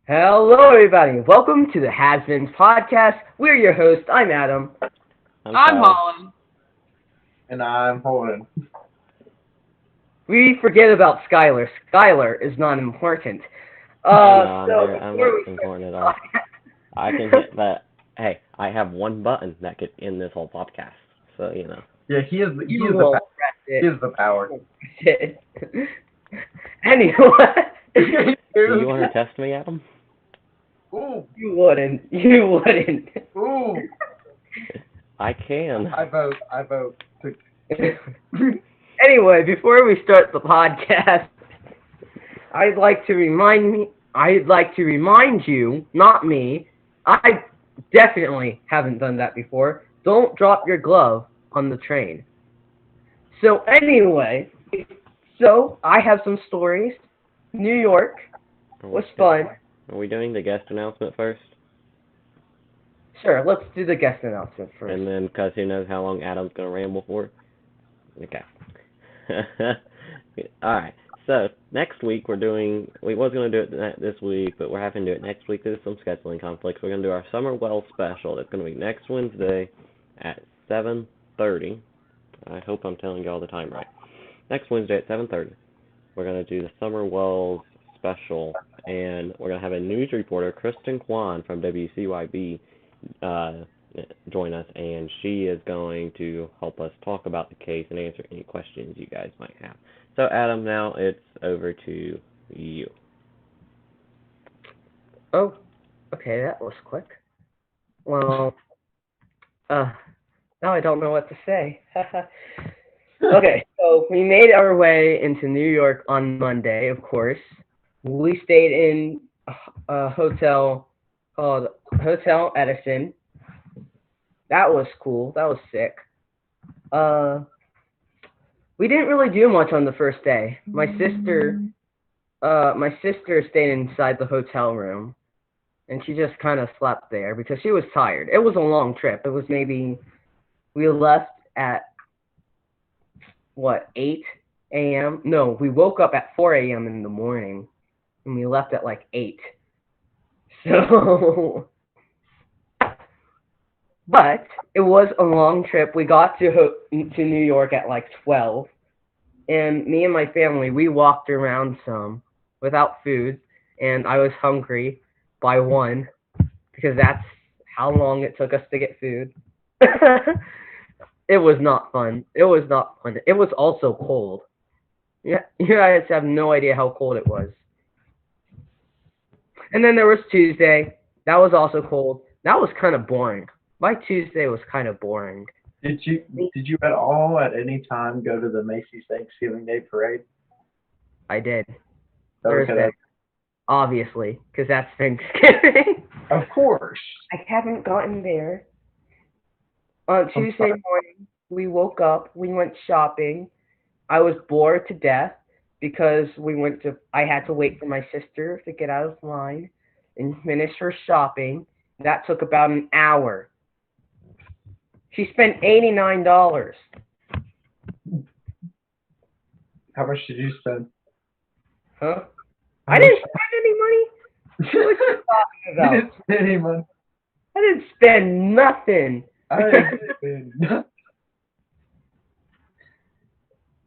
Hello, everybody. Welcome to the Has-Beens podcast. We're your hosts. I'm Adam. I'm I'm Tyler. Holland. And I'm holding. We forget about Skylar. Skylar is not important. I know I'm So very I'm before not we start important at the all. I can hit that. Hey, I have one button that could end this whole podcast. So Yeah, he is. He you is the. will He press it. is the power. Anyway, Do you want to test me, Adam? Ooh, you wouldn't. You wouldn't. ooh. I can. I vote. I vote. Anyway, before we start the podcast, I'd like to remind you, not me. I definitely haven't done that before. Don't drop your glove on the train. So anyway, I have some stories. New York was fun. Are we doing the guest announcement first? Sure, let's do the guest announcement first. And then, because who knows how long Adam's going to ramble for? Okay. Alright, so next week we was going to do it this week, but we're having to do it next week. There's some scheduling conflicts. We're going to do our Summer Well special. It's going to be next Wednesday at 7:30. I hope I'm telling you all the time right. Next Wednesday at 7:30, we're going to do the Summer Wells special, and we're going to have a news reporter, Kristen Kwan from WCYB, uh, join us, and she is going to help us talk about the case and answer any questions you guys might have. So, Adam, now it's over to you. Oh, okay, that was quick. Well, now I don't know what to say. Okay, so we made our way into New York on Monday, of course. We stayed in a hotel called Hotel Edison. That was cool. That was sick. We didn't really do much on the first day. My sister stayed inside the hotel room, and she just kind of slept there because she was tired. It was a long trip. It was we left at what, 8 a.m.? No, we woke up at 4 a.m. in the morning, and we left at like 8. So, but it was a long trip. We got to New York at like 12, and me and my family, we walked around some without food, and I was hungry by 1 because that's how long it took us to get food. It was not fun. It was not fun. It was also cold. Yeah, you guys have no idea how cold it was. And then there was Tuesday. That was also cold. That was kind of boring. My Tuesday was kind of boring. Did you at all at any time go to the Macy's Thanksgiving Day Parade? I did. Okay, Thursday, obviously, because that's Thanksgiving. of course. I haven't gotten there. On Tuesday morning, we woke up. We went shopping. I was bored to death because I had to wait for my sister to get out of line and finish her shopping. That took about an hour. She spent $89. How much did you spend? Huh? I didn't spend any money. What are you talking You about? didn't spend any money. I didn't spend nothing. I didn't spend nothing.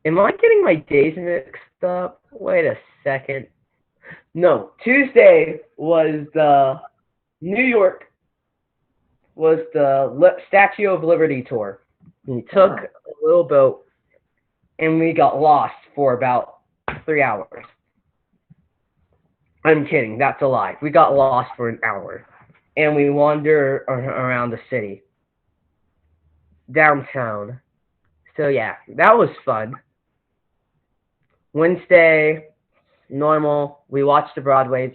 Am I getting my days mixed up? Wait a second. No, Tuesday was the New York was the Statue of Liberty tour. We took a little boat and we got lost for about 3 hours. I'm kidding, that's a lie. We got lost for an hour and we wandered around the city, downtown. So yeah, that was fun. Wednesday, normal. We watched the Broadway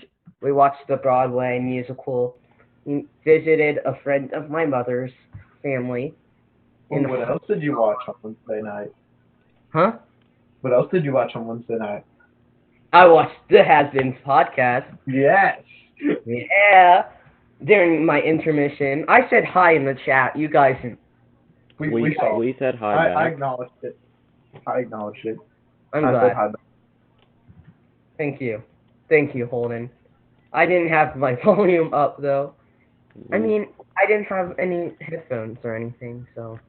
musical. We visited a friend of my mother's family. Well, what else did you watch on Wednesday night? Huh? What else did you watch on Wednesday night? I watched the Has-Beens podcast. Yes. Yeah. During my intermission, I said hi in the chat. You guys. We saw. We said hi I back. acknowledged it. I acknowledged it. I'm I glad. said hi back. Thank you. Thank you, Holden. I didn't have my volume up though. I Mm. mean, I didn't have any headphones or anything, so.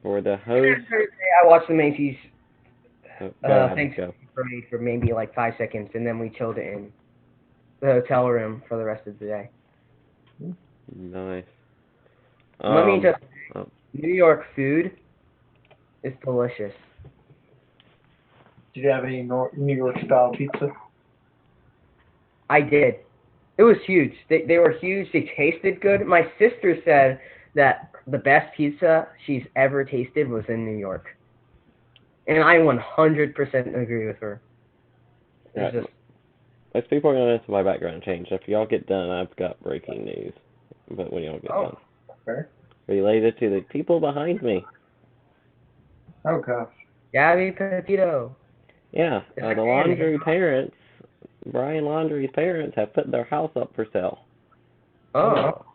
For the And host, then Thursday, I watched the Macy's oh, go ahead, go. Thanksgiving parade for maybe like 5 seconds, and then we chilled in the hotel room for the rest of the day. Nice. Let me just Oh, New York food is delicious. Did you have any New York style pizza? I did. It was huge. They were huge. They tasted good. My sister said that the best pizza she's ever tasted was in New York, and I 100% agree with her. It's right. just Most people are gonna answer my background change. If y'all get done, I've got breaking news. But when y'all get oh done, Fair. related to the people behind me. Oh gosh. Gabby Petito. Yeah, Is the that man? Laundry parents, Brian Laundry's parents, have put their house up for sale. Oh wow. Oh,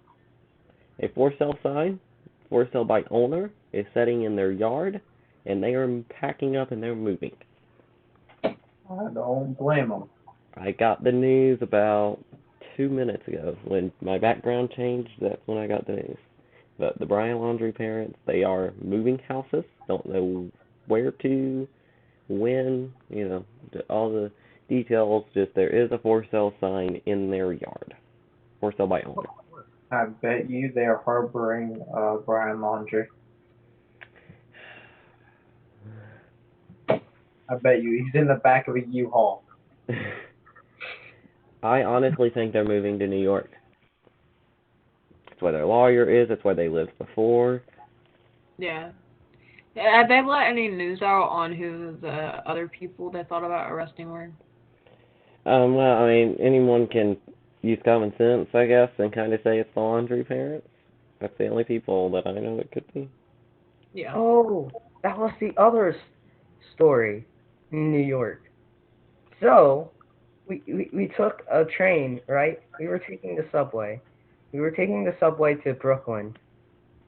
A for sale sign, for sale by owner, is setting in their yard, and they are packing up and they're moving. I don't blame them. I got the news about 2 minutes ago. When my background changed, that's when I got the news. But the Brian Laundry parents, they are moving houses, don't know where to, when, all the details. Just there is a for sale sign in their yard. For sale by owner. I bet you they are harboring Brian Laundry. I bet you he's in the back of a U-Haul. I honestly think they're moving to New York. It's where their lawyer is. It's where they lived before. Yeah. Have they let any news out on who the other people they thought about arresting were? Well, I mean, anyone can use common sense, I guess, and kind of say it's the Laundry parents. That's the only people that I know it could be. Yeah. oh, that was the other story in New York. So we took a train, right? We were taking the subway. We were taking the subway to Brooklyn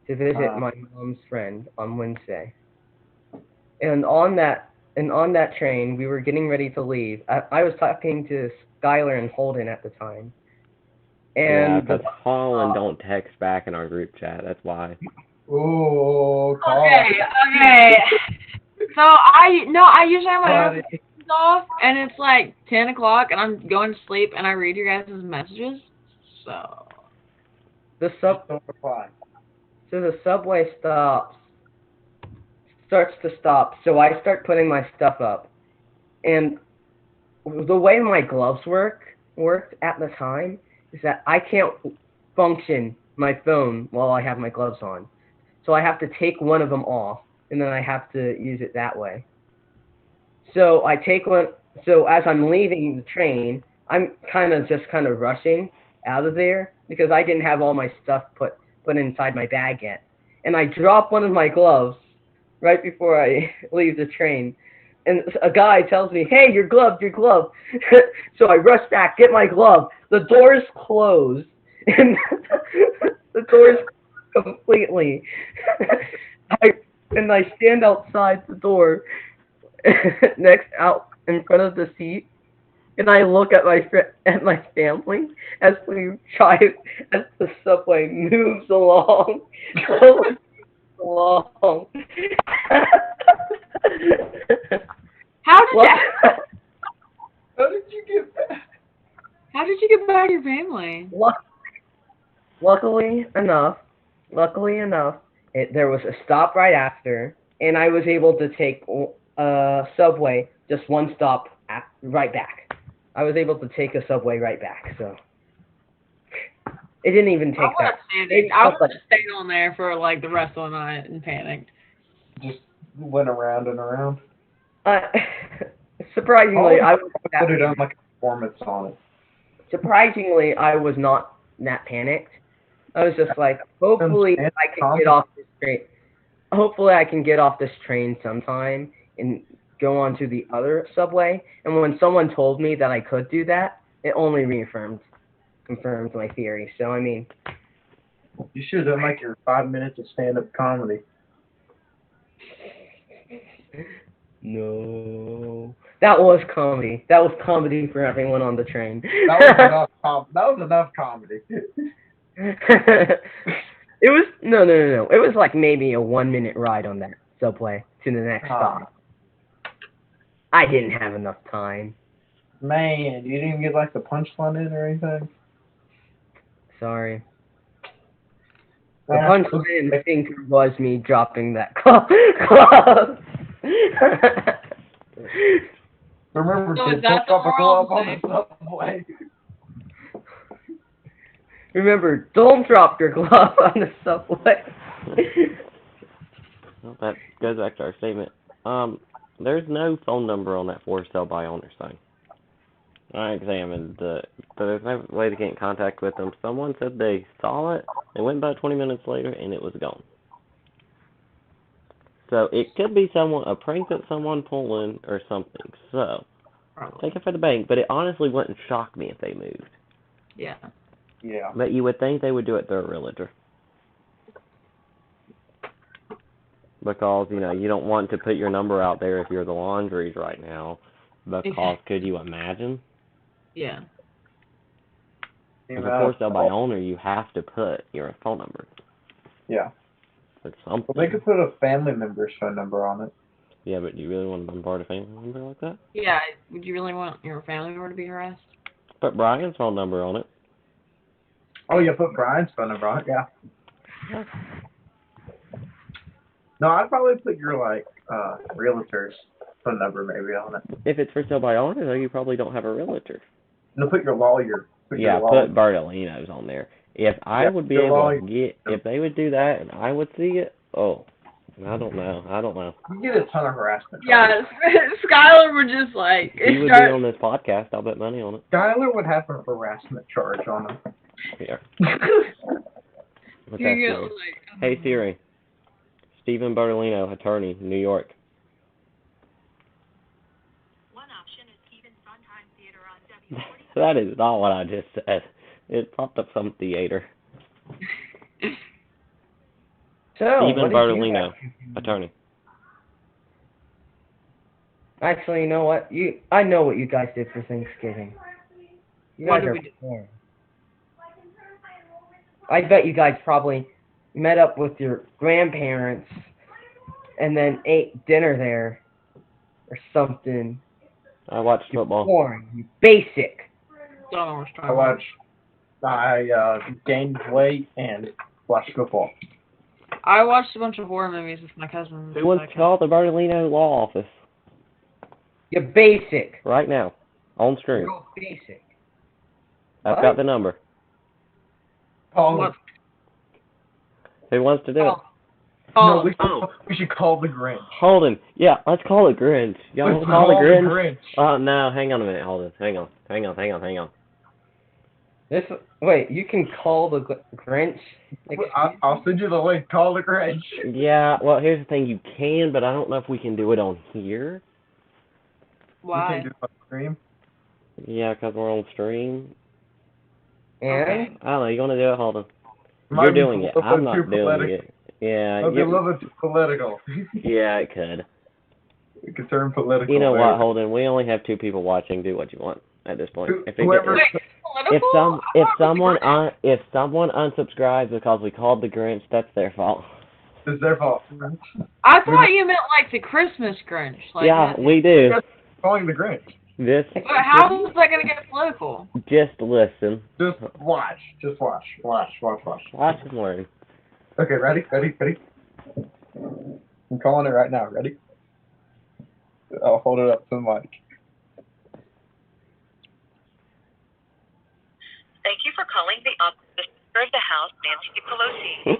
to visit Uh, my mom's friend on Wednesday. And on that train, we were getting ready to leave. I was talking to Skylar and Holden at the time, Yeah, and the because Holland don't text back in our group chat. That's why. oh, call. Okay, okay. So I usually have my Buddy. notifications off, and it's like 10 o'clock, and I'm going to sleep, and I read your guys' messages. So the Just sub don't reply. so the subway starts to stop. So I start putting my stuff up, and the way my gloves worked at the time is that I can't function my phone while I have my gloves on. So I have to take one of them off, and then I have to use it that way. So I take one. So as I'm leaving the train, I'm kind of rushing out of there because I didn't have all my stuff put inside my bag yet, and I drop one of my gloves right before I leave the train. And a guy tells me, "Hey, your glove, your glove." So I rush back, get my glove. The doors close, and the doors completely. I I stand outside the door, next out in front of the seat, and I look at my family as we drive as the subway moves along, slowly along. how did Luck- that, How did you get back? how did you get back to your family? luck- luckily enough, luckily enough, there was a stop right after, and I was able to take a subway just one stop right back. I was able to take a subway right back, so it didn't even I take would that. have stayed. Maybe I would like have stayed on there for like the rest of the night and panicked. Just went around and around. uh, surprisingly, Holland I was that put it on panicked. like a performance on it. Surprisingly, I was not that panicked. I was just like, hopefully Understand I can get confidence. off this train. Hopefully I can get off this train sometime and go on to the other subway. And when someone told me that I could do that, it only confirmed my theory. So I mean, You should have done like your 5 minutes of stand-up comedy. no. That was comedy. That was comedy for everyone on the train. That was enough comedy. It was no. It was like maybe a 1 minute ride on that subway to the next stop. I didn't have enough time. Man, you didn't even get like the punchline in or anything. Sorry. The punchline I think was me dropping that glove. Remember, So is to that pick the up a moral glove of on the the subway. Remember, don't drop your glove on the subway. Well, that goes back to our statement. There's no phone number on that for sale by owner sign. I examined but there's no way to get in contact with them. Someone said they saw it. They went about 20 minutes later, and it was gone. So it could be a prank that someone pulled in or something. So take it for the bank, but it honestly wouldn't shock me if they moved. Yeah. Yeah. But you would think they would do it through a realtor. Because, you don't want to put your number out there if you're the laundries right now. Because could you imagine? Yeah. As a for sale by owner, you have to put your phone number. Yeah. Or something. Well, they could put a family member's phone number on it. Yeah, but do you really want to bombard a family member like that? Yeah. Would you really want your family member to be harassed? Put Brian's phone number on it. Oh, you put Brian's phone number on it? Yeah. No, I'd probably put your, realtor's phone number maybe on it. If it's for sale by owner, though, you probably don't have a realtor. No, put your lawyer. Put Bertolino's on there. If I would be able to if they would do that and I would see it, I don't know. You get a ton of harassment. Yeah, Skylar would just he would be on this podcast. I'll bet money on it. Skylar would have a harassment charge on him. Yeah. What's that, Siri? Hey Siri. Stephen Bertolino, attorney, New York. One option is Stephen Sondheim Theater on W40. That is not what I just said. It popped up some theater. Stephen Bertolino, attorney. Actually, you know what? I know what you guys did for Thanksgiving. You guys are poor. I bet you guys probably met up with your grandparents and then ate dinner there or something. I watched football. Boring. You basic. I gained weight and watched football. I watched a bunch of horror movies with my cousins. Who wants to call the Bertolino law office? You're basic. Right now. On stream. You're basic. I've got the number. Call Who wants to do it? No, we should call the Grinch. Holden. Yeah, let's call it Grinch. Y'all want to call the Grinch? Grinch. No, hang on a minute, Holden. Hang on. Wait, you can call the Grinch? I'll send you the link. Call the Grinch. Yeah, well, here's the thing. You can, but I don't know if we can do it on here. Why? You can do it on stream. Yeah, because we're on stream. And? Okay. I don't know. You want to do it, Holden? You're doing it. I'm not doing it. Yeah. Okay, a little bit political. Yeah, it could. It could turn political. You know what, Holden? We only have 2 people watching. Do what you want at this point. If someone unsubscribes because we called the Grinch, that's their fault. It's their fault. I thought you meant like the Christmas Grinch. Yeah, we do. Calling the Grinch. But how is that going to get political? Just listen. Just watch. Watch and learn. Okay, ready? I'm calling it right now. Ready? I'll hold it up to the mic. Thank you for calling the office of Speaker of the House, Nancy Pelosi.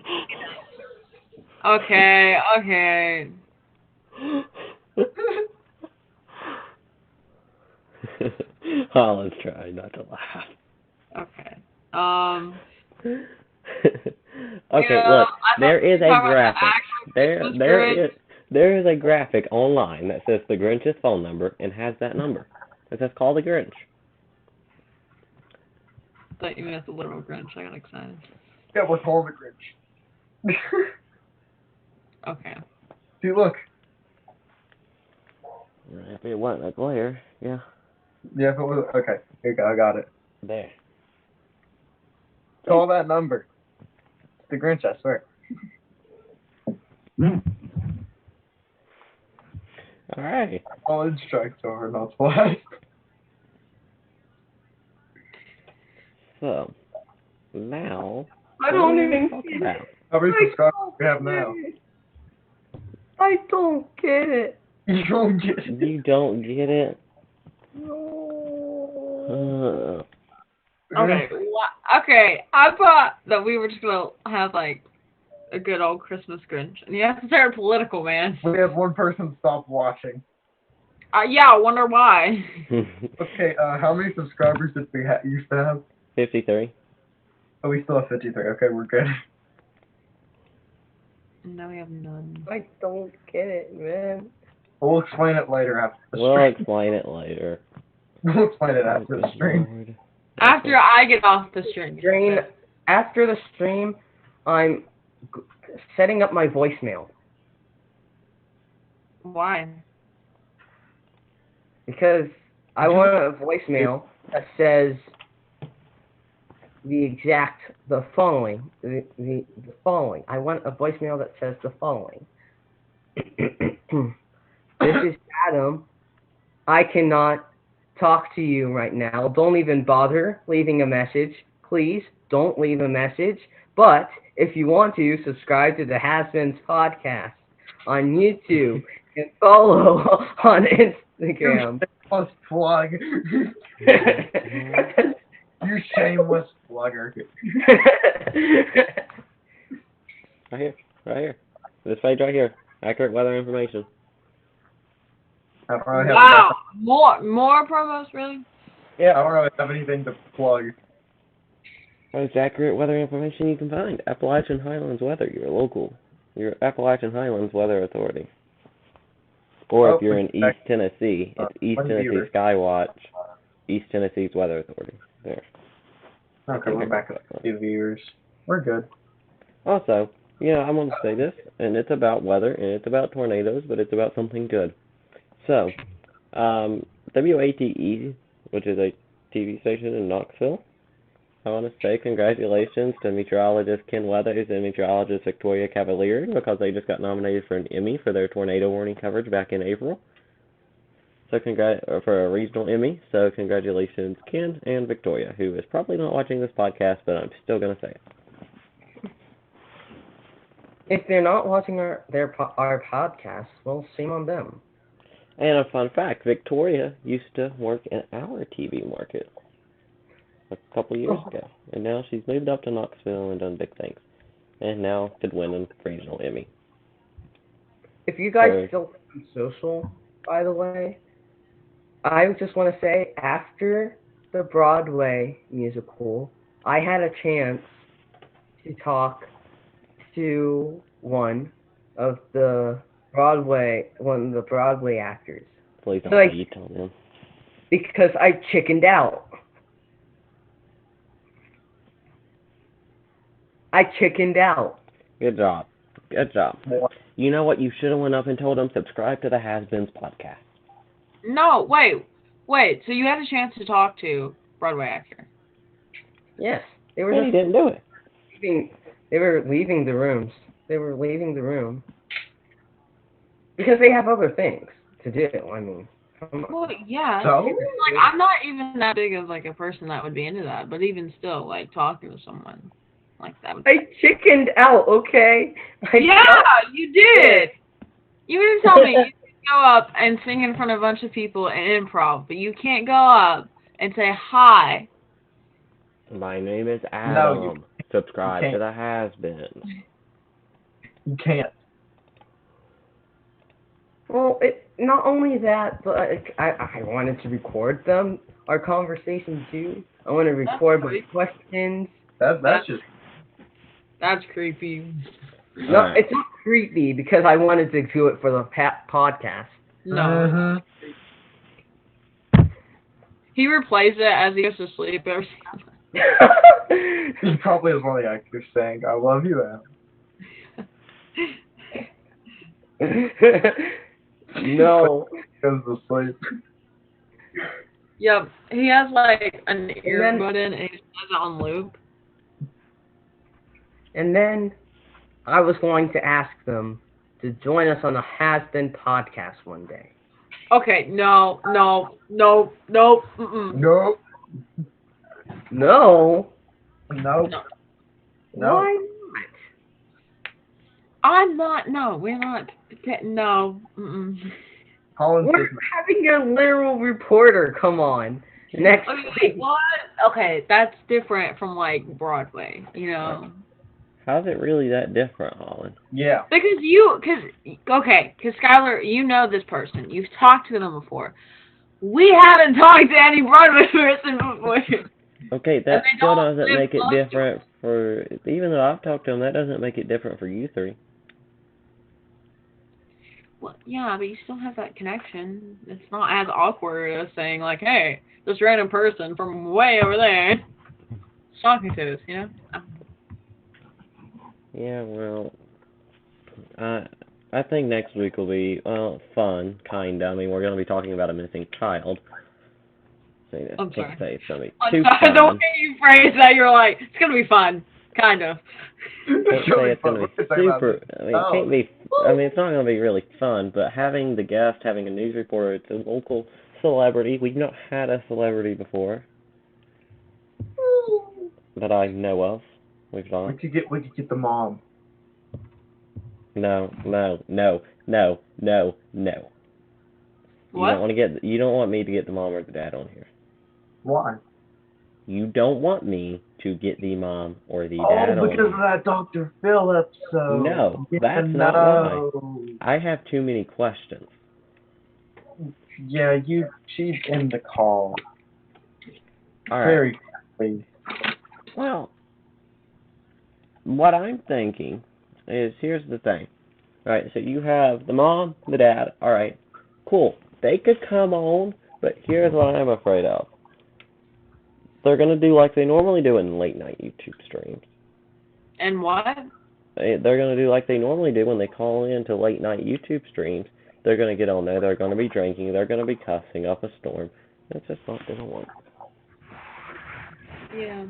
Okay. Let's try not to laugh. Okay. Okay, look. There is a graphic. There is a graphic online that says the Grinch's phone number and has that number. It says call the Grinch. I thought you meant the literal Grinch. I got excited. Yeah, we're calling the Grinch. Okay. See, look. If it wasn't a glare, yeah. Yeah, if it was okay. Here you go. I got it. There. Call that number. It's the Grinch, I swear. All right. College strikes are not flat. So now, I what don't do we even talk get it. about? How many I subscribers don't do we have get now? it. I don't get it. You don't get it. You don't get it. No. Okay, okay. I thought that we were just gonna have like a good old Christmas Grinch, and you have to start political, man. We have one person stop watching. Yeah, I wonder why. Okay, how many subscribers did we used to have? 53. Oh, we still have 53. Okay, we're good. Now we have none. I don't get it, man. We'll explain it later after the We'll stream. explain it later. We'll explain it Oh, after the good stream. Lord. After I get off the string. After the stream, I'm setting up my voicemail Why? because I want a voicemail that says the following. The following. I want a voicemail that says the following. This is Adam. I cannot talk to you right now. Don't even bother leaving a message. Please don't leave a message. But if you want to, subscribe to the Has-Beens podcast on YouTube and follow on Instagram. Shameless plug. You shameless plugger. Right here. Right here. This page right here. Accurate weather information. I don't really have Wow, more promos, really? I don't really have anything to plug. Most accurate weather information you can find. Appalachian Highlands Weather, your Appalachian Highlands Weather Authority. Or if you're in East Tennessee, it's East Tennessee Skywatch, East Tennessee's Weather Authority. There. Okay, we're back at 2 viewers. We're good. Also, I want to say this, and it's about weather, and it's about tornadoes, but it's about something good. So, WATE, which is a TV station in Knoxville, I want to say congratulations to meteorologist Ken Weathers and meteorologist Victoria Cavalier because they just got nominated for an Emmy for their tornado warning coverage back in April. So for a regional Emmy. So congratulations, Ken and Victoria, who is probably not watching this podcast, but I'm still going to say it. If they're not watching our podcast, well, shame on them. And a fun fact, Victoria used to work in our TV market a couple years ago. And now she's moved up to Knoxville and done big things. And now could win a regional Emmy. If you guys still think I'm social, by the way, I just want to say, after the Broadway musical, I had a chance to talk to one of the Broadway actors. Please don't eat on him. Because I chickened out. Good job. You know what? You should have went up and told him, subscribe to the Has-Beens podcast. No, wait. So you had a chance to talk to Broadway actor? Yes. They were He didn't do it. They were leaving the rooms. They were leaving the room. Because they have other things to do. I mean, come on. Well, yeah. So? Like, I'm not even that big of like a person that would be into that, but even still, like talking to someone like that would. I chickened out, okay? You did. You didn't tell me you could go up and sing in front of a bunch of people and improv, but you can't go up and say hi. My name is Adam. No, subscribe you to the Has-Beens. You can't. Well, not only that, but I wanted to record our conversation too. I want to record my questions. That's just. That's creepy. No, Right. It's not creepy because I wanted to do it for the podcast. No. He replays it as he goes to sleep every He probably is one of the actors saying, "I love you, Adam." No. goes to sleep. Yep, he has like an then- earbud in and he just has it on loop. And then I was going to ask them to join us on the Has Been podcast one day. Okay, no, mm-mm. Nope. No. Nope. No. No. Why not? I'm not, no, we're not, no, mm-mm. Collins We're says having a literal reporter come on next Okay, week. what? Okay, that's different from like Broadway, you know? How's it really that different, Holland? yeah. Because Skylar, you know this person. You've talked to them before. We haven't talked to any Broadway person before. Okay, that they still don't doesn't live make it close to different for, even though I've talked to them, that doesn't make it different for you three. Well, yeah, but you still have that connection. It's not as awkward as saying like, "Hey, this random person from way over there is talking to us," you know? Yeah, well, I think next week will be, well, fun, kinda. I mean, we're going to be talking about a missing child. So, I I'm can't sorry. say it's going to be I'm too sorry, the fun. way you phrase that, you're like, it's gonna be fun, kind of. Can't say it's going to be super. I mean, it Oh. can't be. I mean, it's not going to be really fun. But having the guest, having a news reporter, it's a local celebrity. We've not had a celebrity before that I know of. We've We not. could get the mom. No. You What? don't want to get. You don't want me to get the mom or the dad on here. Why? You don't want me to get the mom or the Oh, dad on because of here. that Dr. Phil episode. No, Yeah, that's not no. I have too many questions. Yeah, she's in the call. All right. Very quickly. Well, what I'm thinking is, here's the thing. All right, so you have the mom, the dad. All right, cool. They could come on, but here's what I'm afraid of. They're gonna do like they normally do in late night YouTube streams. And what? They're gonna do like they normally do when they call in to late night YouTube streams. They're gonna get on there. They're gonna be drinking. They're gonna be cussing up a storm. That's just not gonna work. Yeah.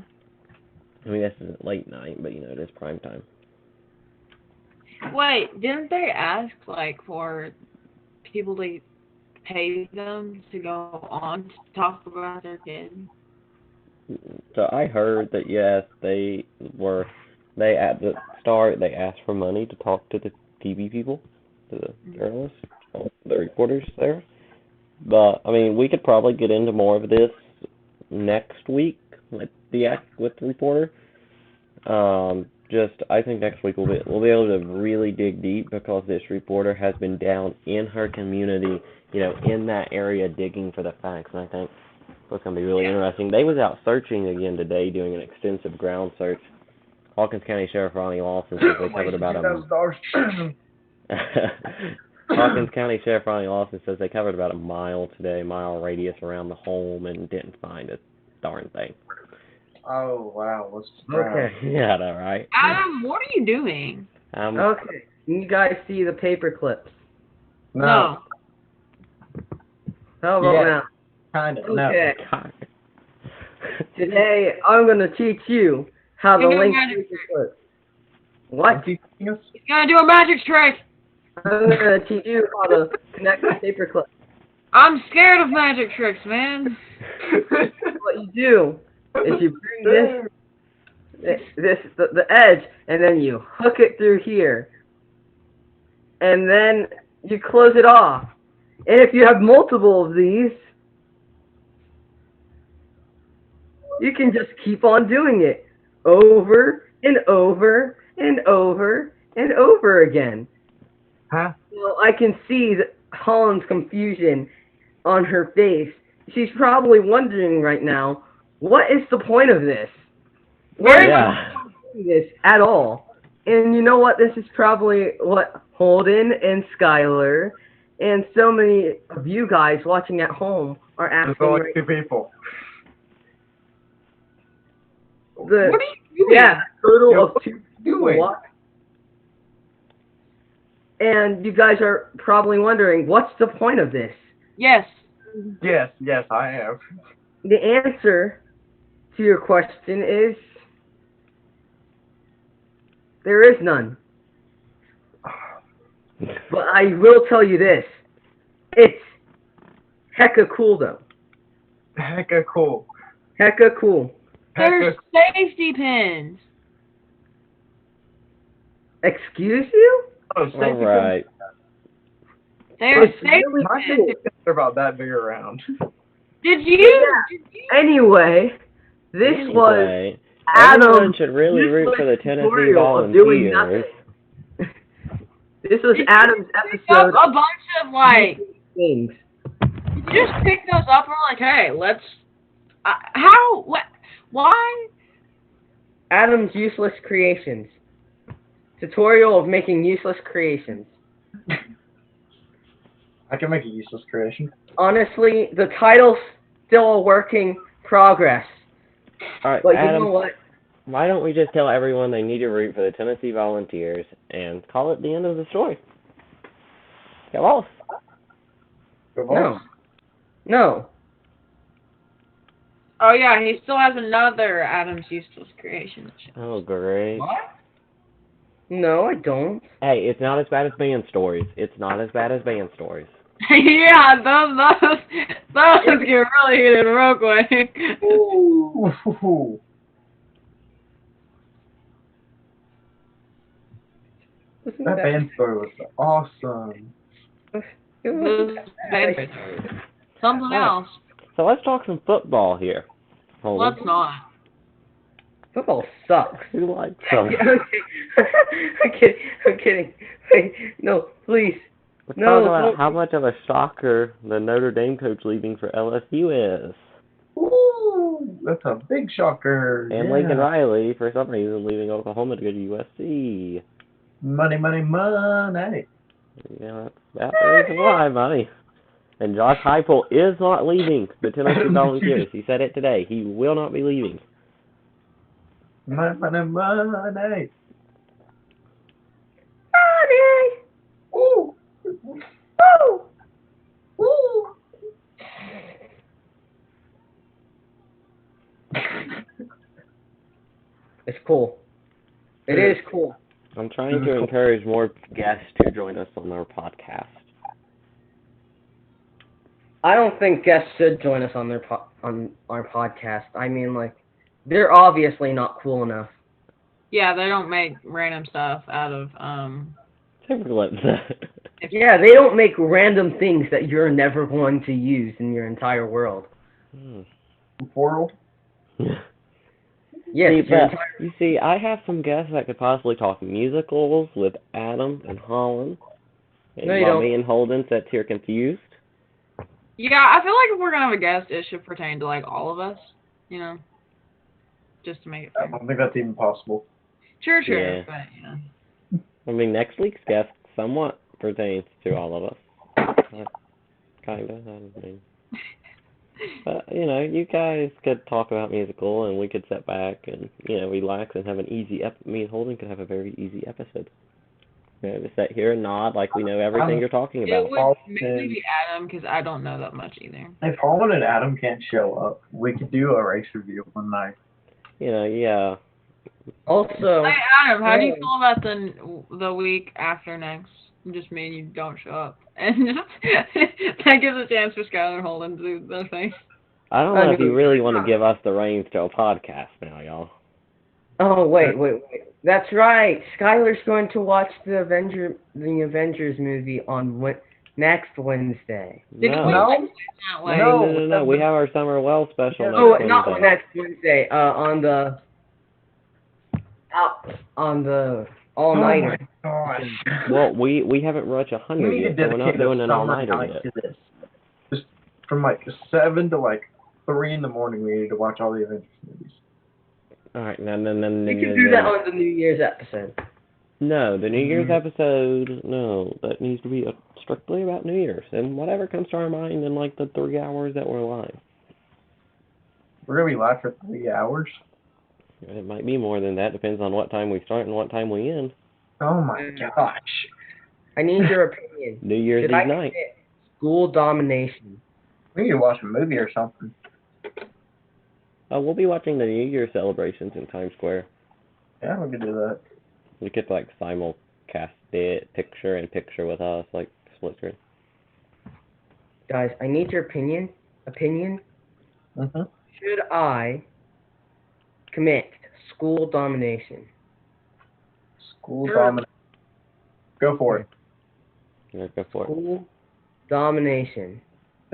I mean, this isn't late night, but it is prime time. Wait, didn't they ask like for people to pay them to go on to talk about their kids? So I heard that yes, they at the start they asked for money to talk to the TV people, to the journalists, the reporters there. But I mean, we could probably get into more of this next week with the reporter. I think next week we'll be able to really dig deep because this reporter has been down in her community, in that area digging for the facts, and I think it's going to be really interesting. They was out searching again today, doing an extensive ground search. Hawkins County Sheriff Ronnie Lawson says they covered about Hawkins County Sheriff Ronnie Lawson says they covered about a mile today, mile radius around the home, and didn't find a darn thing. Oh, wow. Let's Okay. Yeah, all right. Adam, what are you doing? Okay. You guys see the paper clips? No. How about Yeah. now? Kind of. Okay. God. Today I'm gonna teach you how to You're doing link magic paper trick. clips. No. What? He's gonna do a magic trick. I'm gonna teach you how to connect the paper clips. I'm scared of magic tricks, man. What you do is you bring the edge, and then you hook it through here, and then you close it off. And if you have multiple of these, you can just keep on doing it over and over and over and over again. Huh? Well, I can see Holland's confusion on her face. She's probably wondering right now, what is the point of this? Why am I doing this at all? And you know what? This is probably what Holden and Skylar and so many of you guys watching at home are asking. There's only right two people. What are you doing? Yeah, total Yeah, of what 2 are you doing? people. And you guys are probably wondering, what's the point of this? Yes. Yes, I have. The answer to your question is there is none. But I will tell you this. It's hecka cool though. Hecka cool. Hecka cool. There's Hecka. safety pins. Excuse you? Oh, All safety right. There's It's safety really My pins. cool. safety pins are about that big around. Did you? Anyway, this was Anyway, everyone Adam's should really root for the useless Tennessee tutorial of doing Volunteers. nothing. This was Did Adam's you pick episode up a bunch of like? things. Did you just pick those up and were like, hey, let's? How? What? Why? Adam's useless creations. Tutorial of making useless creations. I can make a useless creation. Honestly, the title's still a working progress. All right, But you Adam, know what? why don't we just tell everyone they need to root for the Tennessee Volunteers and call it the end of the story? Get lost. Go No. Vols. No. Oh yeah, he still has another Adam's useless creation. Oh, great. What? No, I don't. Hey, it's not as bad as band stories. It's not as bad as band stories. Yeah, those get really heated real quick. Ooh. Wasn't That band story was awesome. It wasn't that bad. Something Alright. else. So let's talk some football here. Holden. Let's not. Football sucks. Who likes some? Okay. I'm kidding. Wait, no, please. Let's No, talk about don't. how much of a shocker the Notre Dame coach leaving for LSU is. Ooh, that's a big shocker. And yeah. Lincoln Riley, for some reason, leaving Oklahoma to go to USC. Money. Yeah, that's the reason why, money. And Josh Heupel is not leaving the Tennessee Volunteers. He said it today. He will not be leaving. Money. Money. Ooh. Woo! Ooh. It's cool. It is cool. I'm trying to encourage more guests to join us on our podcast. I don't think guests should join us on their on our podcast. I mean, like, they're obviously not cool enough. Yeah, they don't make random stuff out of Yeah, they don't make random things that you're never going to use in your entire world. World. Yes, See, but, you see, I have some guests that could possibly talk musicals with Adam and Holland. And No, you while don't. me and Holden sits here confused. Yeah, I feel like if we're gonna have a guest, it should pertain to like all of us, you know, just to make it I fair. don't think that's even possible. Sure, Yeah. but you know. I mean, next week's guest somewhat pertains to all of us. Kind of, I mean. But, you know, you guys could talk about musical, and we could sit back and, you know, relax and have an easy me and Holden could have a very easy episode. You know, just sit here and nod like we know everything you're talking It about. would mainly be Adam because I don't know that much either. If Holland and Adam can't show up, we could do a race review one night. You know, yeah. Also, Hey Adam, how do you feel about the week after next? Just me and you don't show up, and that gives a chance for Skylar and Holden to do their thing. I don't know if you really want to give us the reins to a podcast now, y'all. oh wait. That's right. Skylar's going to watch the Avengers movie on next Wednesday. No. No. We have our Summer Well special next Wednesday. Not next Wednesday. On the all-nighter. Oh my gosh. Well, we haven't reached 100 yet, so we're not doing an all-nighter yet. Just from like 7 to like 3 in the morning, we need to watch all the Avengers movies. All right, no. You can do that on the New Year's episode. No, the New Year's episode, no. That needs to be strictly about New Year's. And whatever comes to our mind in like the 3 hours that we're live. We're going to be live for 3 hours? It might be more than that. Depends on what time we start and what time we end. Oh my gosh. I need your opinion. New Year's Eve night. School domination. We need to watch a movie or something. We'll be watching the New Year celebrations in Times Square. Yeah, we could do that. We could like simulcast it, picture in picture with us, like split screen. Guys, I need your opinion. Mm-hmm. Should I commit school domination? School Sure. domination. Go for it. Yeah, go for it. School domination.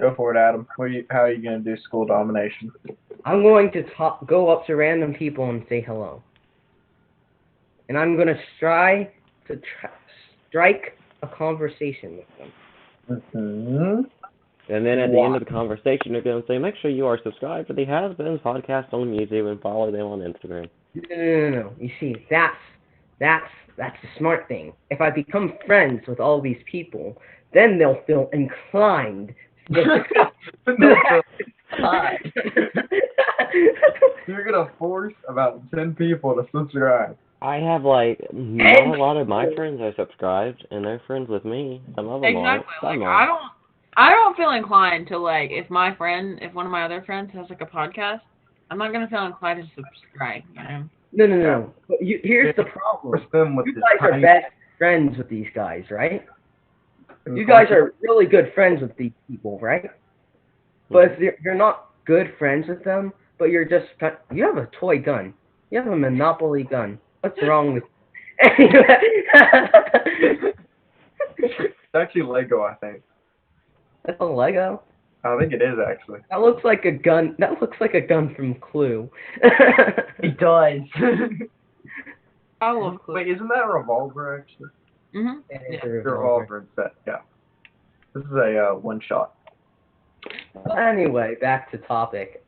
Go for it, Adam. How are you going to do school domination? I'm going to go up to random people and say hello. And I'm going to try to strike a conversation with them. Mm-hmm. And then at the end of the conversation, you're going to say, make sure you are subscribed to the Has-Beens podcast on YouTube and follow them on Instagram. No. You see, that's the smart thing. If I become friends with all these people, then they'll feel inclined to subscribe. You're going to force about 10 people to subscribe. I have, like, not a lot of my friends are subscribed, and they're friends with me. Some of them aren't. Exactly. Some Like, are. I don't feel inclined to, like, if one of my other friends has, like, a podcast, I'm not gonna feel inclined to subscribe, you know? No. But here's the problem. Force them with You this guys are tiny- best friends with these guys, right? You guys are really good friends with these people, right? But if you're not good friends with them, but you have a toy gun. You have a Monopoly gun. What's wrong with you? It's actually Lego, I think. That's a Lego. I think it is, actually. That looks like a gun. That looks like a gun from Clue. It does. I love Clue. Wait, isn't that a revolver, actually? Mm-hmm. It's Yeah. a revolver. Revolver and set, yeah. This is a one shot. Anyway, back to topic.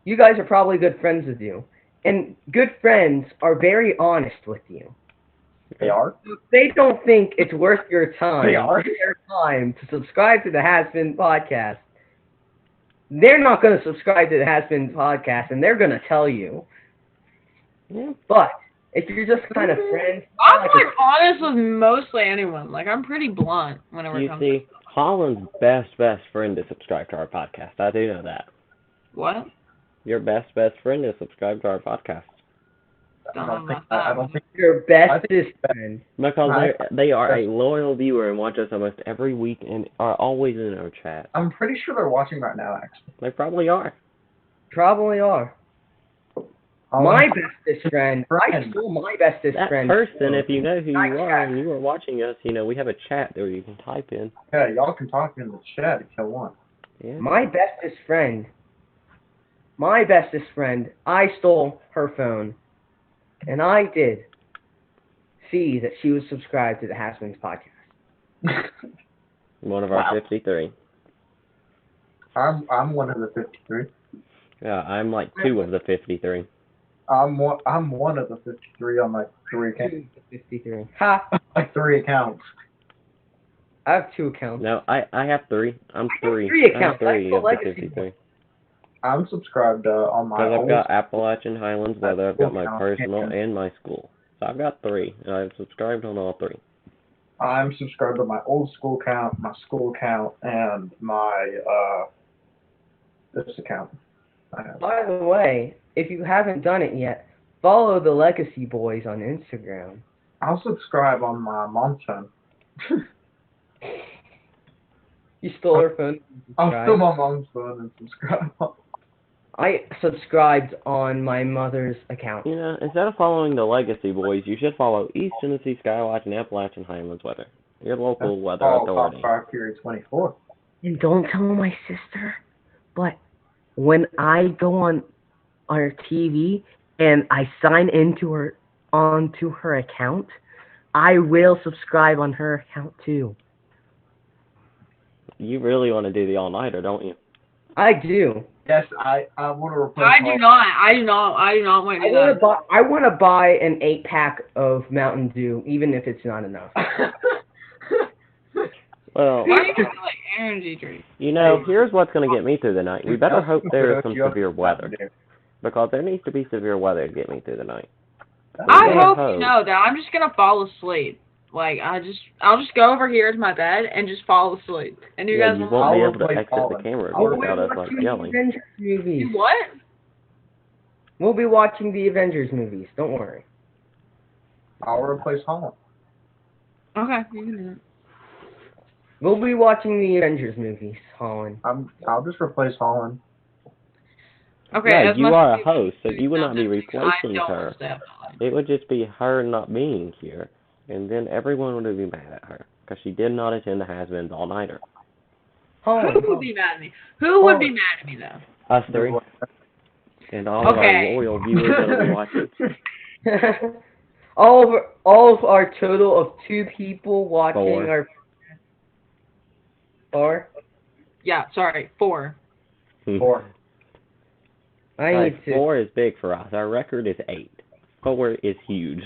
You guys are probably good friends with you, and good friends are very honest with you. They are? If they don't think it's worth your time, They are? their time to subscribe to the Has-Been podcast, they're not going to subscribe to the Has-Been podcast, and they're going to tell you. Yeah. But if you're just kind of friends, I'm like like honest with mostly anyone. Like I'm pretty blunt whenever it You comes see, Holland's best friend is subscribe to our podcast. I do know that. what? Your best friend is subscribe to our podcast. Don't I know don't think, about that. I don't think your bestest friend. Because they are a loyal viewer and watch us almost every week and are always in our chat. I'm pretty sure they're watching right now, actually. They probably are. Probably are. My bestest friend. I stole my bestest That friend. person, if you know who you are and you are watching us, you know, we have a chat there you can type in. Yeah, y'all can talk in the chat if you want. Yeah. My bestest friend. I stole her phone. And I did see that she was subscribed to the Has-Beens podcast. One of our Wow. 53. I'm one of the 53. Yeah, I'm like 2 of the 53. I'm one of the 53 on like 3 accounts. 53. Ha! Like 3 accounts. I have 2 accounts. No, I have 3. I'm 3. 3 I'm accounts. 3 That's of the the legacy. 53. I'm subscribed on my Because I've old got Appalachian Highlands Weather, I've got my school personal account. and my school. So I've got 3, and I've subscribed on all 3. I'm subscribed to my old school account, my school account, and my this account. I have. By the way, if you haven't done it yet, follow the Legacy Boys on Instagram. I'll subscribe on my mom's phone. You stole her phone. I'll steal my mom's phone and subscribe. I subscribed on my mother's account. You know, instead of following the Legacy Boys, you should follow East Tennessee Skywatch and Appalachian Highlands Weather. Your local weather authority. Top 5 period 24. And don't tell my sister, but when I go on our TV and I sign onto her account, I will subscribe on her account too. You really want to do the all-nighter, don't you? I do. Yes, I want to replace. I do not want to do that. I want to buy an 8-pack of Mountain Dew, even if it's not enough. Well, Why do you feel like energy drink? you know, here's what's going to get me through the night. We better hope there is some severe weather. Because there needs to be severe weather to get me through the night. I Yeah. hope you know that I'm just gonna fall asleep. Like I'll just go over here to my bed and just fall asleep. And you Yeah, guys you will won't be I'll able to replace exit the Holland. camera I'll without us like watching the yelling. Avengers movies. do what? We'll be watching the Avengers movies. Don't worry. I'll replace Holland. Okay, you can do it. We'll be watching the Avengers movies, Holland. I'll just replace Holland. Okay, No, as you much are as a host, so you would not be I replacing don't her. want to stay up all night. It would just be her not being here, and then everyone would be mad at her because she did not attend the Has-Beens all-nighter. Holland. Who would be mad at me? Who would be mad at me though? Us three, and all of our Okay. loyal viewers that will be watching. all of our total of 2 people watching Four. are 4. Yeah, sorry, 4. 4. I Hey, need to. 4 is big for us. Our record is 8. 4 is huge.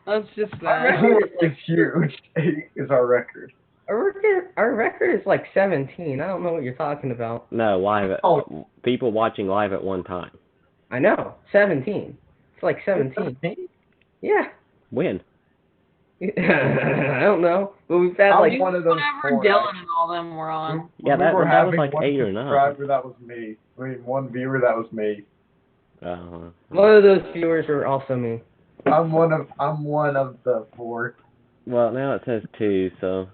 That's just Our bad. record It's huge. 8 is our record. Our record is like 17. I don't know what you're talking about. No, live at, Oh. people watching live at one time. I know. 17. It's like 17. Yeah. When? I don't know. But we've had I'm like one of those Whenever 4. Dylan and all them were on. Yeah, When we that were was having like one 8 or 9. subscriber, that was me. I mean, one viewer, that was me. one of those viewers were also me. I'm one of the 4. Well, now it says 2, so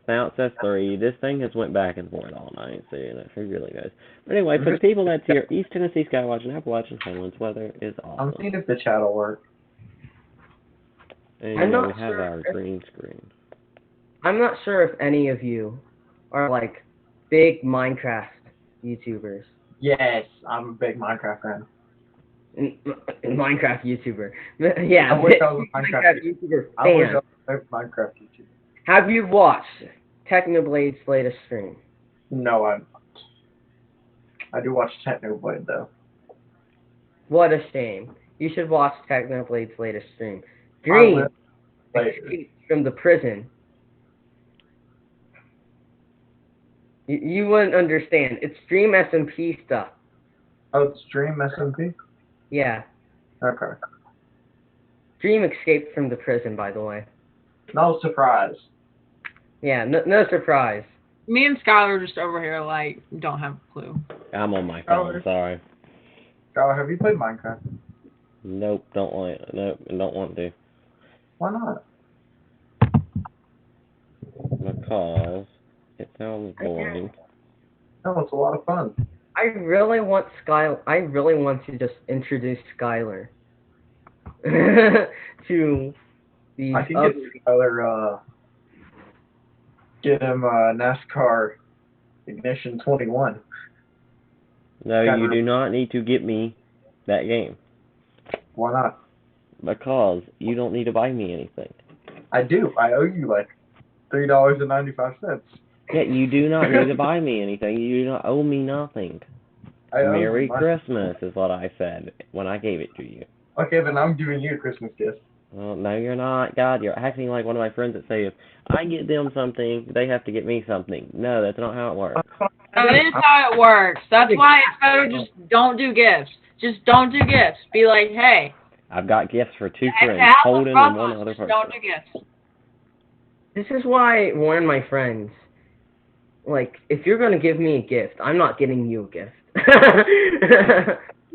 now it says 3. This thing has went back and forth all night, so you know, who really knows. But anyway, for the people that's here, East Tennessee Skywatch and Apple Watch and Highlands weather is I'm awesome. seeing if the chat will work. And I'm you know, not we have sure our if- green screen. I'm not sure if any of you are like big Minecraft YouTubers. Yes, I'm a big Minecraft fan. Minecraft YouTuber. Yeah, I wish I was a Minecraft YouTuber I wish fan. I was a Minecraft YouTuber. Have you watched Technoblade's latest stream? No, I do watch Technoblade though. What a shame. You should watch Technoblade's latest stream. I Dream will later. escaped from the prison. You wouldn't understand. It's Dream SMP stuff. Oh, it's Dream SMP? Yeah. Okay. Dream escaped from the prison, by the way. No surprise. Yeah, no surprise. Me and Skylar are just over here like don't have a clue. I'm on my phone, sorry. Skylar, have you played Minecraft? Nope, don't want to. Why not? Because it sounds boring. No, it's a lot of fun. I really want to just introduce Skylar to these I can other. get Skylar, get him NASCAR Ignition 21. No, you do not need to get me that game. Why not? Because you don't need to buy me anything. I do. I owe you like $3.95. Yeah, you do not need to buy me anything. You do not owe me nothing. I owe Merry you money. Christmas is what I said when I gave it to you. Okay, then I'm giving you a Christmas gift. Well, no, you're not. God, you're acting like one of my friends that say if I get them something, they have to get me something. No, that's not how it works. That is how it works. That's why it's better just don't do gifts. Just don't do gifts. Be like, hey, I've got gifts for 2 if friends, it happens Holden from and one us, other just person. don't do gifts. This is why one of my friends, like, if you're gonna give me a gift, I'm not getting you a gift.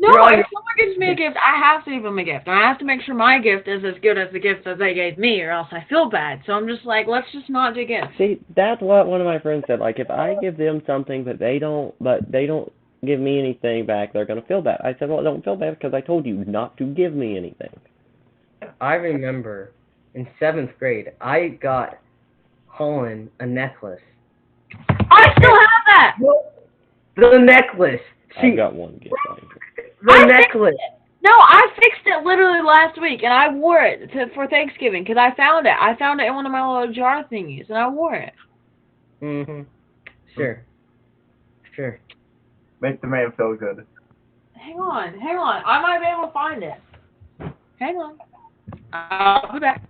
No, Right. if someone gives me a gift, I have to give them a gift. And I have to make sure my gift is as good as the gift that they gave me, or else I feel bad. So I'm just like, let's just not do gifts. See, that's what one of my friends said. Like, if I give them something, but they don't give me anything back, they're gonna feel bad. I said, well, don't feel bad because I told you not to give me anything. I remember in 7th grade, I got Holland a necklace. I still have that! The necklace. I've got one gift. The necklace. No, I fixed it literally last week, and I wore it for Thanksgiving, because I found it. I found it in one of my little jar thingies, and I wore it. Mhm. Sure. Sure. Make the man feel good. Hang on. I might be able to find it. Hang on. I'll be back.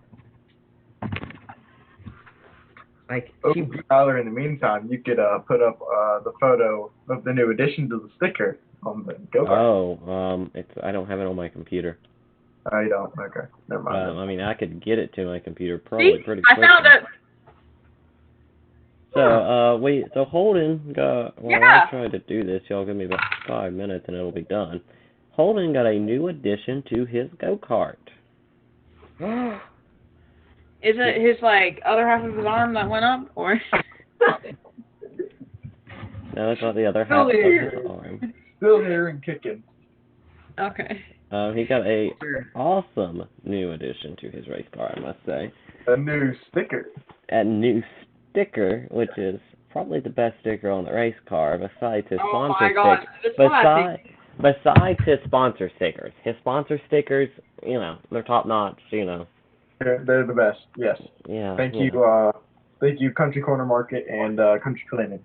Like Oh, she. Tyler, in the meantime, you could put up the photo of the new addition to the sticker on the GoBar. I don't have it on my computer. I don't. Okay, never mind. I mean, I could get it to my computer probably See? pretty I quickly. found it. So Holden got, well, Yeah. I'll try to do this. Y'all give me about 5 minutes and it'll be done. Holden got a new addition to his go-kart. Is it his like other half of his arm that went up, or? No, that's not the other half of his arm. Still here and kicking. Okay. He got a awesome new addition to his race car, I must say. A new sticker. A new sticker, which is probably the best sticker on the race car, besides his Oh sponsor my gosh, sticker. this one Besides his sponsor stickers. His sponsor stickers, you know, they're top notch, you know. They're the best. Yes. Yeah. Thank yeah. you, Country Corner Market and Country Cleaning.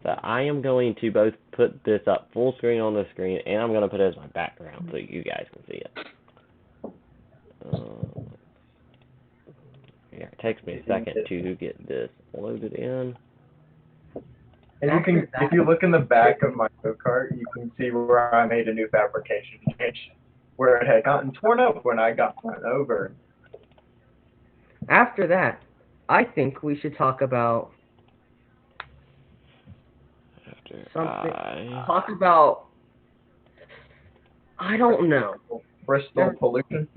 So I am going to both put this up full screen on the screen, and I'm going to put it as my background so you guys can see it. Yeah, it takes me a second to get this loaded in. And you can, if you look in the back of my go-kart, you can see where I made a new fabrication change, where it had gotten torn up when I got run over. After that, I think we should talk about something. Talk about, I don't know, Bristol pollution.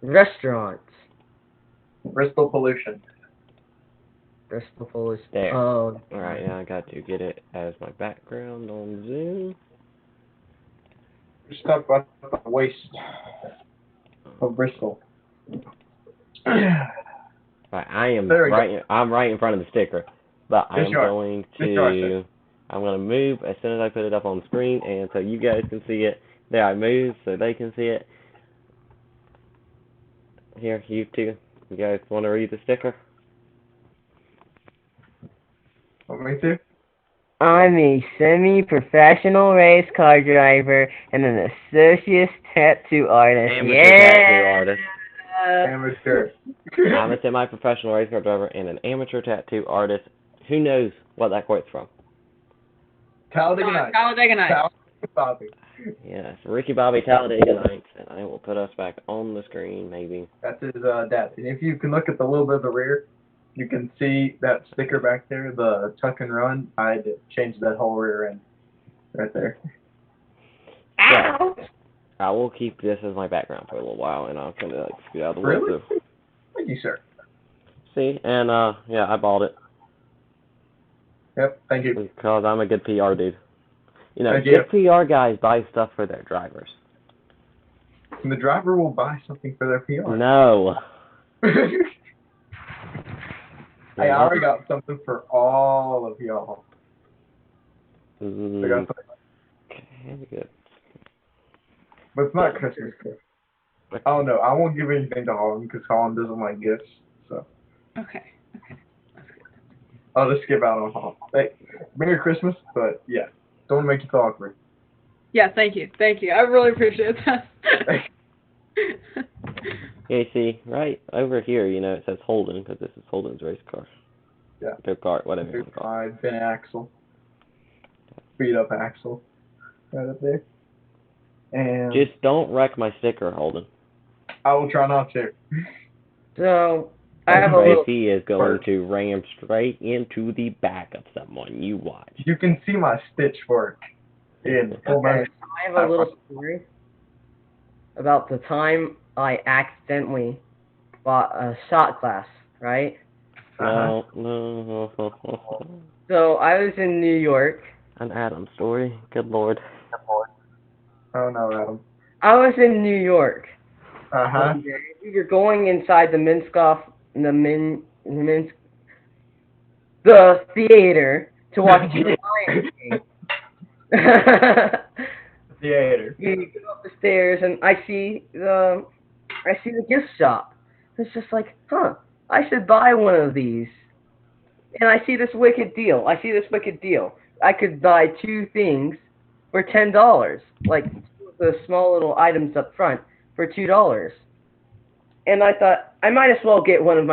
restaurants. Bristol pollution. Bristol pollution. There. Oh. Alright, now I got to get it as my background on Zoom. Let's talk about the waste of Bristol. Right, I'm There we right in front of the sticker, but Yes, I'm you are. going Yes, you are, to sir. I'm going to move as soon as I put it up on the screen, and so you guys can see it. There, I moved so they can see it. Here, you two, you guys want to read the sticker? Want me to? I'm a semi-professional race car driver and an associate tattoo artist. Tattoo artist. Amateur. I'm a semi-professional race car driver and an amateur tattoo artist. Who knows what that quote's from? Talladega Nights. Talladega Nights. Talladega Bobby. Yes, Ricky Bobby Talladega Nights, and I will put us back on the screen, maybe. That's his dad. And if you can look at the little bit of the rear, you can see that sticker back there, the tuck and run. I had to change that whole rear end right there. Ow! I will keep this as my background for a little while, and I'll kind of like scoot out of the way. Really? So. Thank you, sir. See, and yeah, I bought it Yep, thank you. because I'm a good PR dude. You know, Thank you. good PR guys buy stuff for their drivers. And the driver will buy something for their PR. No. I already got something for all of y'all. I got something, Okay, good. but it's not Christmas gift. Oh no, I won't give anything to Holland because Holland doesn't like gifts. So Okay. I'll just give out on Holland. Hey, Merry Christmas, but yeah, don't make you feel awkward. Yeah, thank you. Thank you. I really appreciate that. Yeah, see, right over here, you know, it says Holden because this is Holden's race car. Yeah. Go kart, whatever you want to call it. My Ben Axle. Beat up Axle. Right up there. And Just don't wreck my sticker, Holden. I will try not to. So, I have a Otherwise, little... he is going to ram straight into the back of someone. You watch. You can see my stitch work in full Okay, motion. I have a little story about the time I accidentally bought a shot glass, right? No. So, I was in New York. An Adam story. Good lord. Oh no, Adam. I was in New York. Uh-huh. We were going inside the theater to watch the Lion King. Theater. We go up the stairs and I see the gift shop. It's just like, I should buy one of these. And I see this wicked deal. I could buy 2 things for $10, like the small little items up front for $2. And I thought I might as well get one of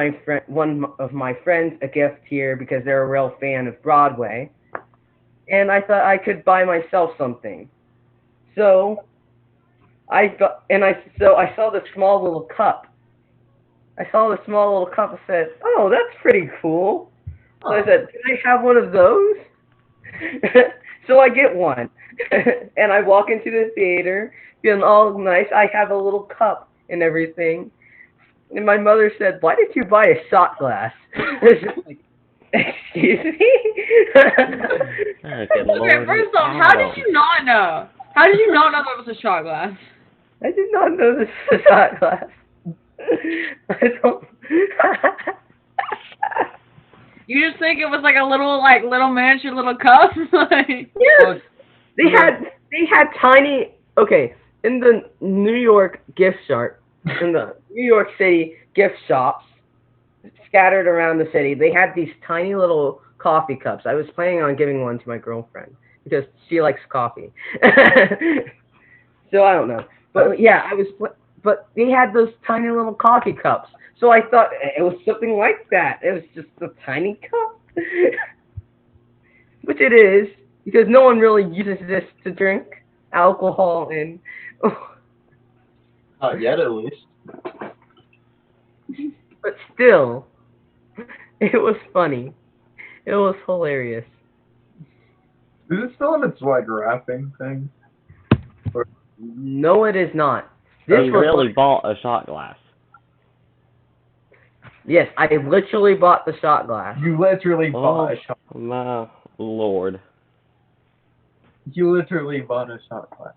my friends a gift here because they're a real fan of Broadway. And I thought I could buy myself something. So So I saw the small little cup. I saw the small little cup and said, "Oh, that's pretty cool." So I said, "Can I have one of those?" So I get one, and I walk into the theater, feeling all nice. I have a little cup and everything. And my mother said, "Why did you buy a shot glass?" It's just like, excuse me. Good Okay, Lord, first off, how did you not know? How did you not know that was a shot glass? I did not know this was a shot glass. I don't. You just think it was like a little miniature little cup? Like, Yes, they had tiny. Okay, in the New York gift shop, in the New York City gift shops scattered around the city, they had these tiny little coffee cups. I was planning on giving one to my girlfriend because she likes coffee. So I don't know, but yeah, but they had those tiny little coffee cups. So I thought it was something like that. It was just a tiny cup, which it is because no one really uses this to drink alcohol and. Not yet, at least. But still, it was funny. It was hilarious. Is it still in its like wrapping thing? Or, No, it is not. So This you was really bought a shot glass. yes, I literally bought the shot glass. you literally Oh bought a shot. my Lord. You literally bought a shot glass.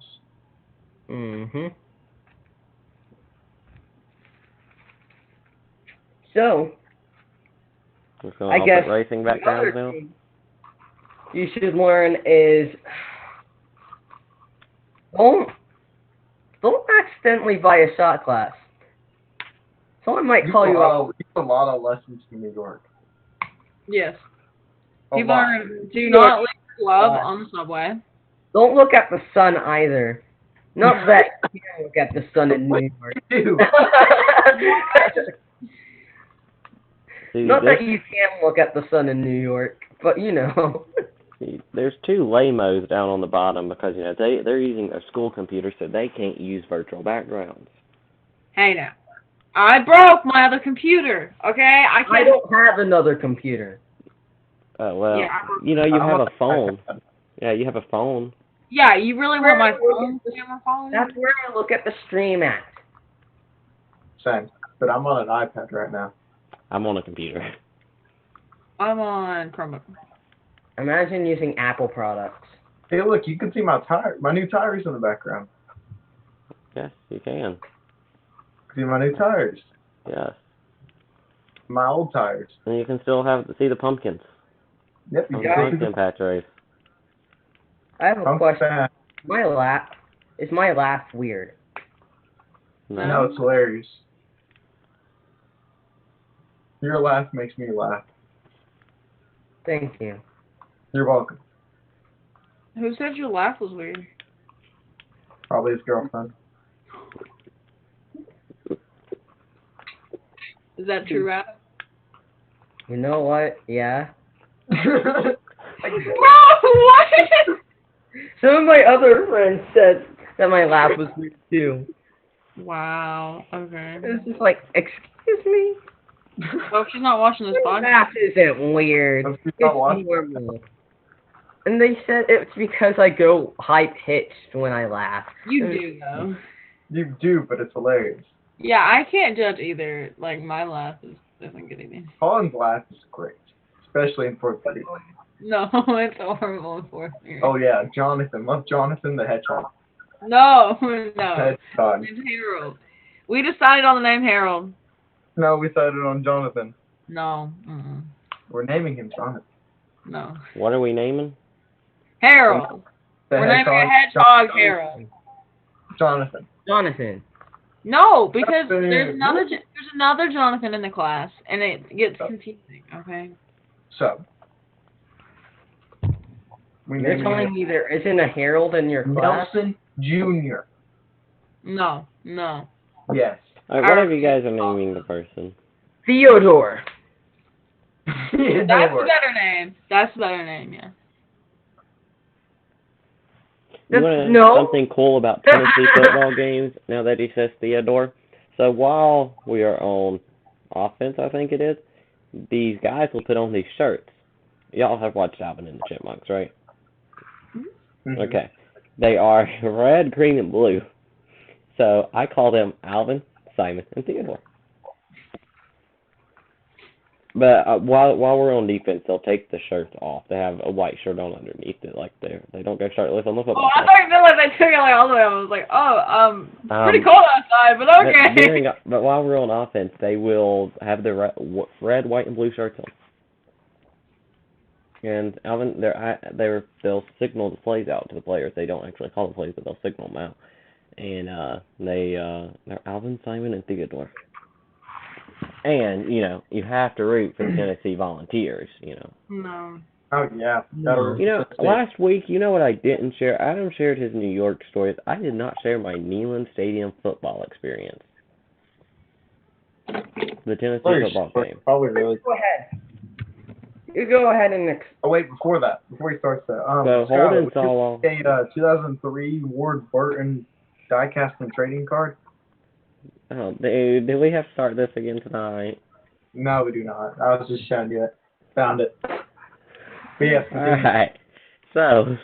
Mhm. So Just gonna I all guess put racing the backgrounds other now. thing you should learn is don't don't accidentally buy a shot glass. Someone might call you out. You have a lot of lessons in New York. yes. A People lot. are do not leave your glove on the subway. Don't look at the sun either. Not that you can look at the sun in New York. Dude, See, Not there's, that you can look at the sun in New York, but you know. see, there's two lamos down on the bottom because they're using a school computer, so they can't use virtual backgrounds. Hey now. I broke my other computer. Okay, I I can't. don't have another computer. Well, Yeah. you have a phone. Yeah, you have a phone. Yeah, you really want my phone camera quality? That's where I look at the stream at. same. But I'm on an iPad right now. I'm on a computer. I'm on Chromebook. Imagine using Apple products. Hey, look, you can see my new tires in the background. Yes, you can. See my new tires. Yes. My old tires. And you can still see the pumpkins Yep, you on the can see pumpkin patch race. I have a the question. fan. Is my laugh weird? No, it's hilarious. Your laugh makes me laugh. Thank you. You're welcome. Who said your laugh was weird? Probably his girlfriend. Is that true, Rap? You know what? Yeah. Bro, what? Some of my other friends said that my laugh was weird too. Wow. Okay. It was just like, excuse me? Oh, she's not watching this Your podcast. laugh isn't weird. Don't you It's not watch- normal. And they said it's because I go high pitched when I laugh. You do though. You do, but it's hilarious. Yeah, I can't judge either. Like my laugh is doesn't get any. Colin's laugh is great, especially in fourth grade. No, it's horrible for me. Oh yeah, Jonathan. Love Jonathan the Hedgehog. No, no. Hedgehog. It's Harold. We decided on the name Harold. No, we decided on Jonathan. No. Mm-mm. We're naming him Jonathan. No. What are we naming? Harold. The We're naming a hedgehog Jonathan. Harold. Jonathan. Jonathan. No, because Jonathan. there's another Jonathan in the class, and it gets confusing. Okay. So. We You're named telling him me there isn't a Harold in your class? Nelson Jr. No. Yes. Alright, whatever you guys are naming the person. Theodore. That's a better name. That's a better name. Yeah. You want to know No. something cool about Tennessee football games now that he says Theodore? So while we are on offense, I think it is, these guys will put on these shirts. Y'all have watched Alvin and the Chipmunks, right? Mhm. Okay. They are red, green, and blue. So I call them Alvin, Simon, and Theodore. But while we're on defense, they'll take the shirts off. They have a white shirt on underneath it, like they don't go shirtless on the Oh, football I field. thought you meant like they took it like all the way. I was like, oh, pretty Um, cold outside, but okay. but while we're on offense, they will have the red, white, and blue shirts on. And Alvin, they'll signal the plays out to the players. They don't actually call the plays, but they'll signal them out. And they're Alvin, Simon, and Theodore. And you have to root for the Tennessee Volunteers. No. Oh yeah. Gotta Last week, you know what I didn't share? Adam shared his New York stories. I did not share my Neyland Stadium football experience. The Tennessee football game. Probably really. Go ahead. You go ahead and Oh wait, before he starts that, So Scott, Holden would saw you a 2003 Ward Burton diecast and trading card? Oh, dude, do we have to start this again tonight? No, we do not. I was just showing you it. Found it. But yes, Alright. So,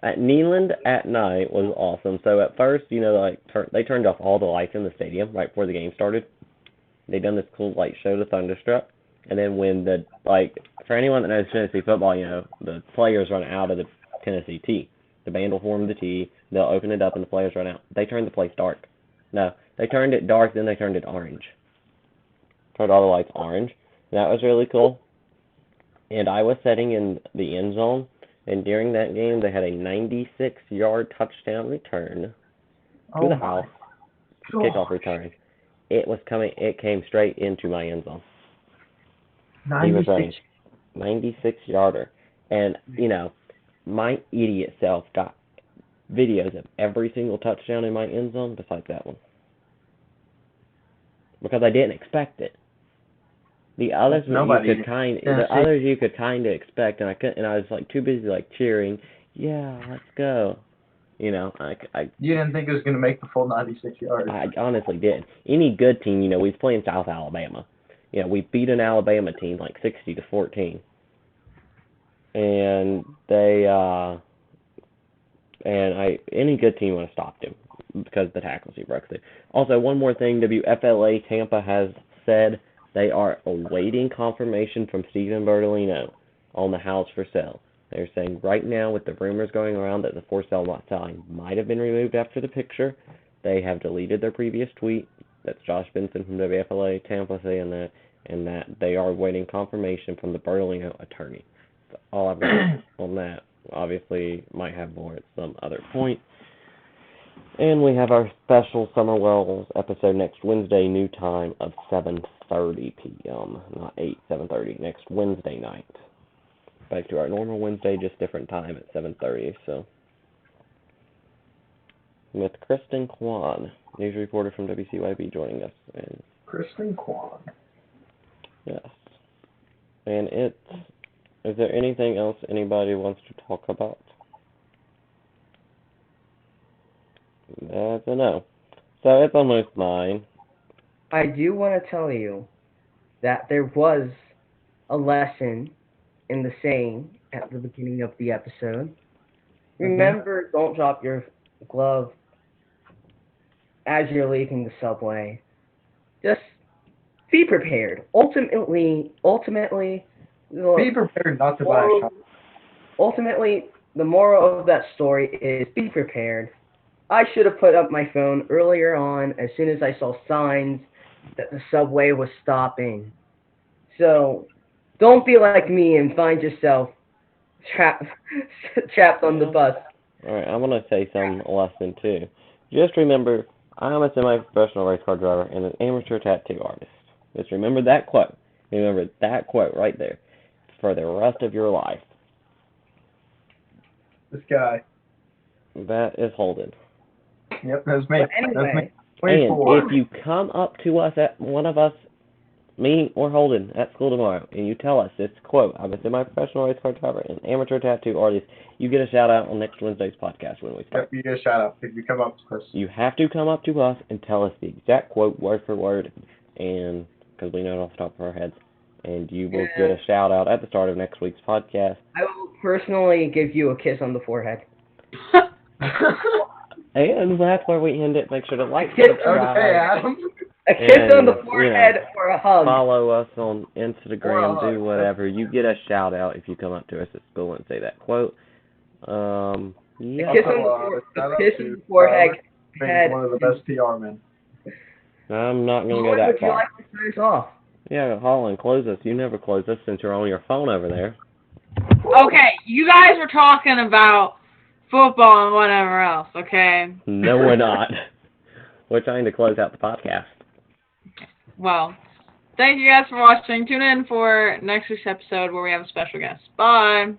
at Neyland at night was awesome. So at first, they turned off all the lights in the stadium right before the game started. They done this cool light show to Thunderstruck. And then when for anyone that knows Tennessee football, the players run out of the Tennessee tee. The band will form the tee, they'll open it up, and the players run out. They turned the place dark. No, they turned it dark, then they turned it orange. Turned all the lights orange. That was really cool. And I was sitting in the end zone, and during that game, they had a 96-yard touchdown return to the house, kickoff return. It came straight into my end zone. He was running 96-yarder. And, my idiot self got videos of every single touchdown in my end zone besides that one. Because I didn't expect it. The others you could kind of expect, and I couldn't, and I was too busy cheering. Yeah, let's go. You didn't think it was gonna make the full 96 yards. I honestly didn't. Any good team, we was playing South Alabama. We beat an Alabama team 60-14, and any good team would have stopped him because the tackles he broke through. Also, one more thing, WFLA Tampa has said they are awaiting confirmation from Stephen Bertolino on the house for sale. They're saying right now, with the rumors going around that the for sale not selling might have been removed after the picture, they have deleted their previous tweet. That's Josh Benson from WFLA Tampa saying that, and that they are waiting confirmation from the Bertolino attorney. That's all I've got on that. Obviously, might have more at some other point. And we have our special Summer Wells episode next Wednesday, new time of 7:30 p.m. Not 8, 7:30. Next Wednesday night. Back to our normal Wednesday, just different time at 7:30. So, with Kristen Kwan, news reporter from WCYB, joining us. And Kristen Kwan. yes. And is there anything else anybody wants to talk about? That's a no. So it's almost 9. I do want to tell you that there was a lesson in the saying at the beginning of the episode. Remember, don't drop your glove as you're leaving the subway. Just be prepared. Ultimately, Be prepared not to buy a shot. ultimately, the moral of that story is be prepared. I should have put up my phone earlier on as soon as I saw signs that the subway was stopping. So, don't be like me and find yourself trapped trapped on the bus. Alright, I want to say some lesson too. Just remember, I am a semi-professional race car driver and an amateur tattoo artist. Just remember that quote. Remember that quote right there for the rest of your life. This guy. That is Holden. Yep, that's me. But anyway, That's me. And if you come up to us at one of us me or Holden at school tomorrow, and you tell us this quote, I'm a semi-professional race car driver, an amateur tattoo artist, you get a shout out on next Wednesday's podcast when we start. Yep, you get a shout out if you come up to us. You have to come up to us and tell us the exact quote, word for word, and because we know it off the top of our heads, and you will get a shout out at the start of next week's podcast. I will personally give you a kiss on the forehead. And that's where we end it. Make sure to like, Kiss subscribe. Okay, Adam. A kiss And, on the forehead or a hug. Follow us on Instagram, Or a do hug. whatever. You get a shout out if you come up to us at school and say that quote. Yeah. A kiss on the forehead. Being one of the best PR men. I'm not going to go What that would you far. like to sign us off? Yeah, Holland, close us. You never close us since you're on your phone over there. Okay, you guys were talking about football and whatever else, okay? No, we're not. We're trying to close out the podcast. Well, thank you guys for watching. Tune in for next week's episode where we have a special guest. Bye.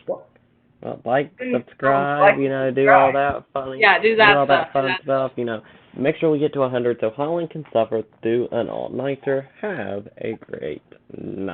Well, like, subscribe, do all that funny. Yeah, do that all that stuff, fun do that stuff, Make sure we get to 100 so Holland can suffer through an all-nighter. Have a great night.